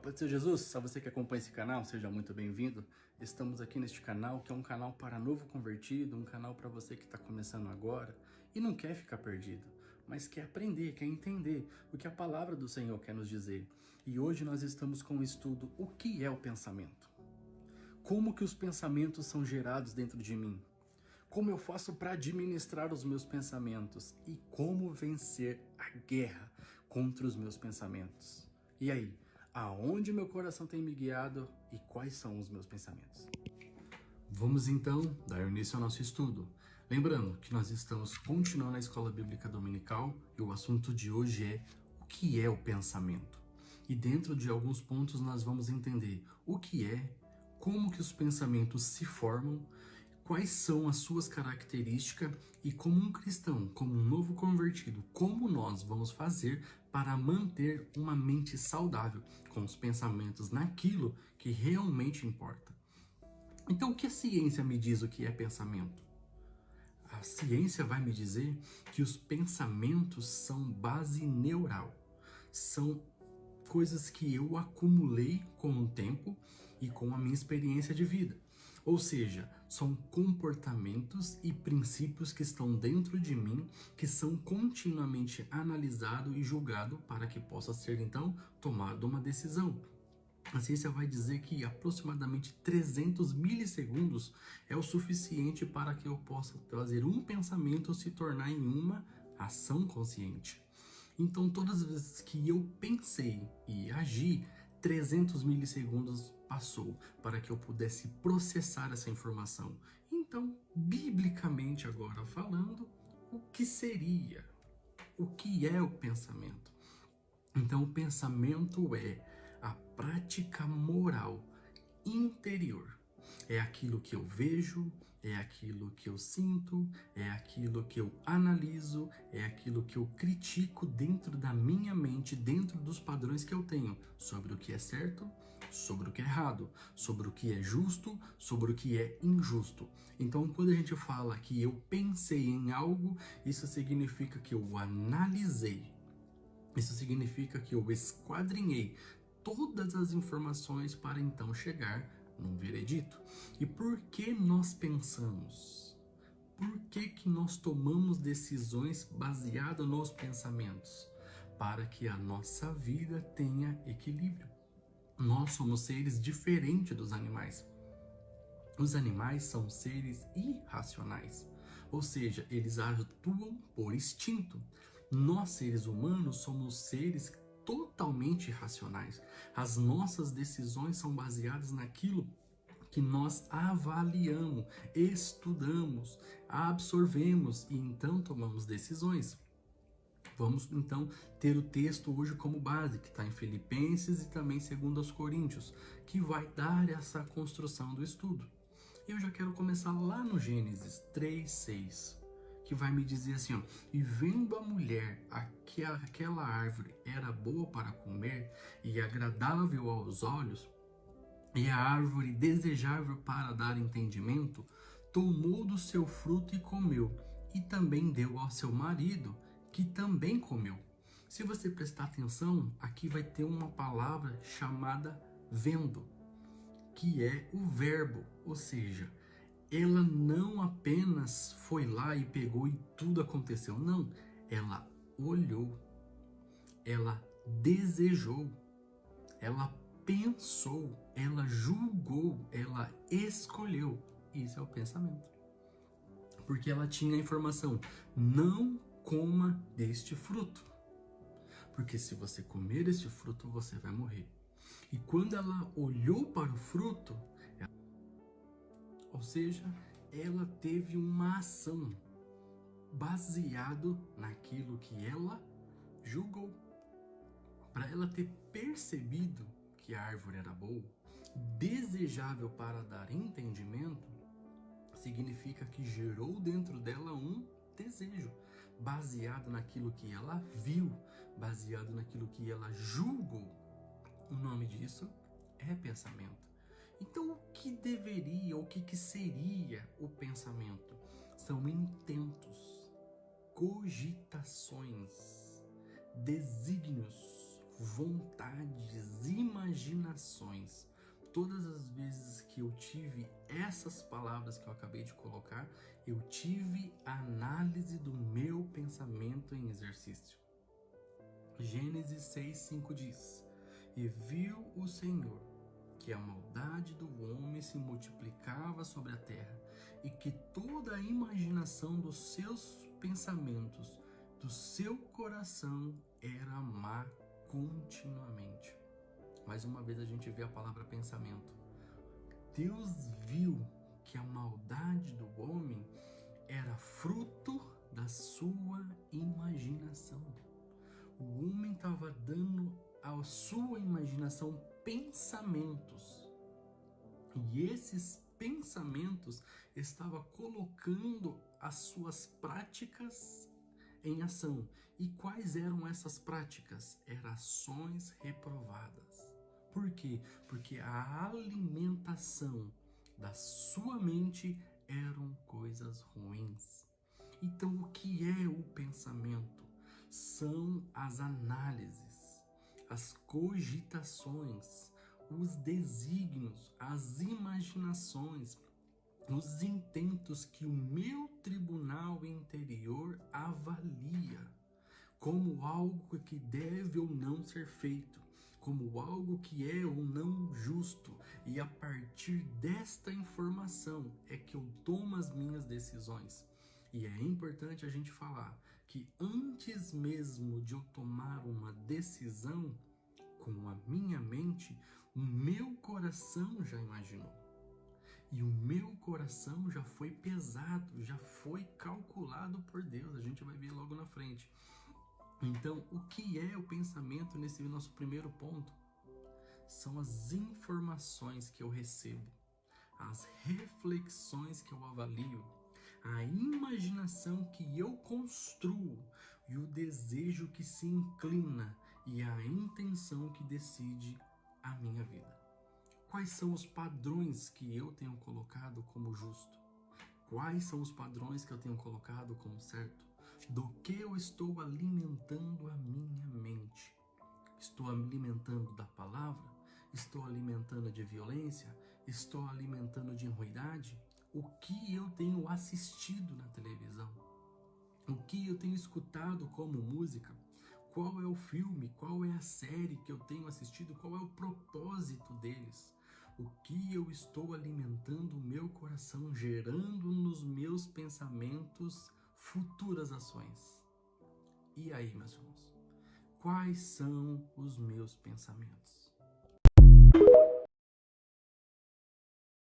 Paz do Senhor Jesus, a você que acompanha esse canal, seja muito bem-vindo. Estamos aqui neste canal, que é um canal para novo convertido, um canal para você que está começando agora e não quer ficar perdido, mas quer aprender, quer entender o que a palavra do Senhor quer nos dizer. E hoje nós estamos com o estudo O que é o pensamento? Como que os pensamentos são gerados dentro de mim? Como eu faço para administrar os meus pensamentos? E como vencer a guerra contra os meus pensamentos? E aí, aonde meu coração tem me guiado e quais são os meus pensamentos? Vamos então dar início ao nosso estudo. Lembrando que nós estamos continuando a Escola Bíblica Dominical e o assunto de hoje é o que é o pensamento. E dentro de alguns pontos nós vamos entender o que é, como que os pensamentos se formam, quais são as suas características e como um cristão, como um novo convertido, como nós vamos fazer para manter uma mente saudável com os pensamentos naquilo que realmente importa. Então, o que a ciência me diz o que é pensamento? A ciência vai me dizer que os pensamentos são base neural, são coisas que eu acumulei com o tempo e com a minha experiência de vida. Ou seja, são comportamentos e princípios que estão dentro de mim, que são continuamente analisados e julgados para que possa ser, então, tomada uma decisão. A ciência vai dizer que aproximadamente 300 milissegundos é o suficiente para que eu possa fazer um pensamento se tornar em uma ação consciente. Então, todas as vezes que eu pensei e agi, 300 milissegundos passou para que eu pudesse processar essa informação. Então, biblicamente agora falando, o que seria? O que é o pensamento? Então, o pensamento é a prática moral interior. É aquilo que eu vejo, é aquilo que eu sinto, é aquilo que eu analiso, é aquilo que eu critico dentro da minha mente, dentro dos padrões que eu tenho sobre o que é certo, sobre o que é errado, sobre o que é justo, sobre o que é injusto. Então, quando a gente fala que eu pensei em algo, isso significa que eu analisei. Isso significa que eu esquadrinhei todas as informações para então chegar num veredito. E por que nós pensamos? Por que nós tomamos decisões baseadas nos pensamentos? Para que a nossa vida tenha equilíbrio. Nós somos seres diferentes dos animais. Os animais são seres irracionais, ou seja, eles atuam por instinto. Nós, seres humanos, somos seres totalmente racionais. As nossas decisões são baseadas naquilo que nós avaliamos, estudamos, absorvemos e então tomamos decisões. Vamos então ter o texto hoje como base, que está em Filipenses e também 2 Coríntios, que vai dar essa construção do estudo. Eu já quero começar lá no Gênesis 3:6, que vai me dizer assim, ó: e vendo a mulher que aquela árvore era boa para comer e agradável aos olhos, e a árvore desejável para dar entendimento, tomou do seu fruto e comeu, e também deu ao seu marido, que também comeu. Se você prestar atenção, aqui vai ter uma palavra chamada vendo, que é o verbo, ou seja, ela não apenas foi lá e pegou e tudo aconteceu, não, ela olhou, ela desejou, ela pensou, ela julgou, ela escolheu. Isso é o pensamento. Porque ela tinha a informação: não coma deste fruto, porque se você comer este fruto, você vai morrer. E quando ela olhou para o fruto, ou seja, ela teve uma ação baseado naquilo que ela julgou. Para ela ter percebido que a árvore era boa, desejável para dar entendimento, significa que gerou dentro dela um desejo, baseado naquilo que ela viu, baseado naquilo que ela julgou. O nome disso é pensamento. Então, o que deveria, o que seria o pensamento? São intentos, cogitações, desígnios, vontades, imaginações orações. Todas as vezes que eu tive essas palavras que eu acabei de colocar, eu tive a análise do meu pensamento em exercício. Gênesis 6:5 diz: E viu o Senhor que a maldade do homem se multiplicava sobre a terra, e que toda a imaginação dos seus pensamentos, do seu coração, era má continuamente. Mais uma vez a gente vê a palavra pensamento. Deus viu que a maldade do homem era fruto da sua imaginação. O homem estava dando à sua imaginação pensamentos. E esses pensamentos estavam colocando as suas práticas em ação. E quais eram essas práticas? Eram ações reprovadas. Por quê? Porque a alimentação da sua mente eram coisas ruins. Então, o que é o pensamento? São as análises, as cogitações, os desígnios, as imaginações, os intentos que o meu tribunal interior avalia como algo que deve ou não ser feito, como algo que é ou não justo, e a partir desta informação é que eu tomo as minhas decisões. E é importante a gente falar que antes mesmo de eu tomar uma decisão com a minha mente, o meu coração já imaginou. E o meu coração já foi pesado, já foi calculado por Deus. A gente vai ver logo na frente. Então, o que é o pensamento nesse nosso primeiro ponto? São as informações que eu recebo, as reflexões que eu avalio, a imaginação que eu construo e o desejo que se inclina e a intenção que decide a minha vida. Quais são os padrões que eu tenho colocado como justo? Quais são os padrões que eu tenho colocado como certo? Do que eu estou alimentando a minha mente? Estou alimentando da palavra? Estou alimentando de violência? Estou alimentando de ruindade? O que eu tenho assistido na televisão? O que eu tenho escutado como música? Qual é o filme? Qual é a série que eu tenho assistido? Qual é o propósito deles? O que eu estou alimentando o meu coração, gerando nos meus pensamentos futuras ações? E aí, meus irmãos? Quais são os meus pensamentos?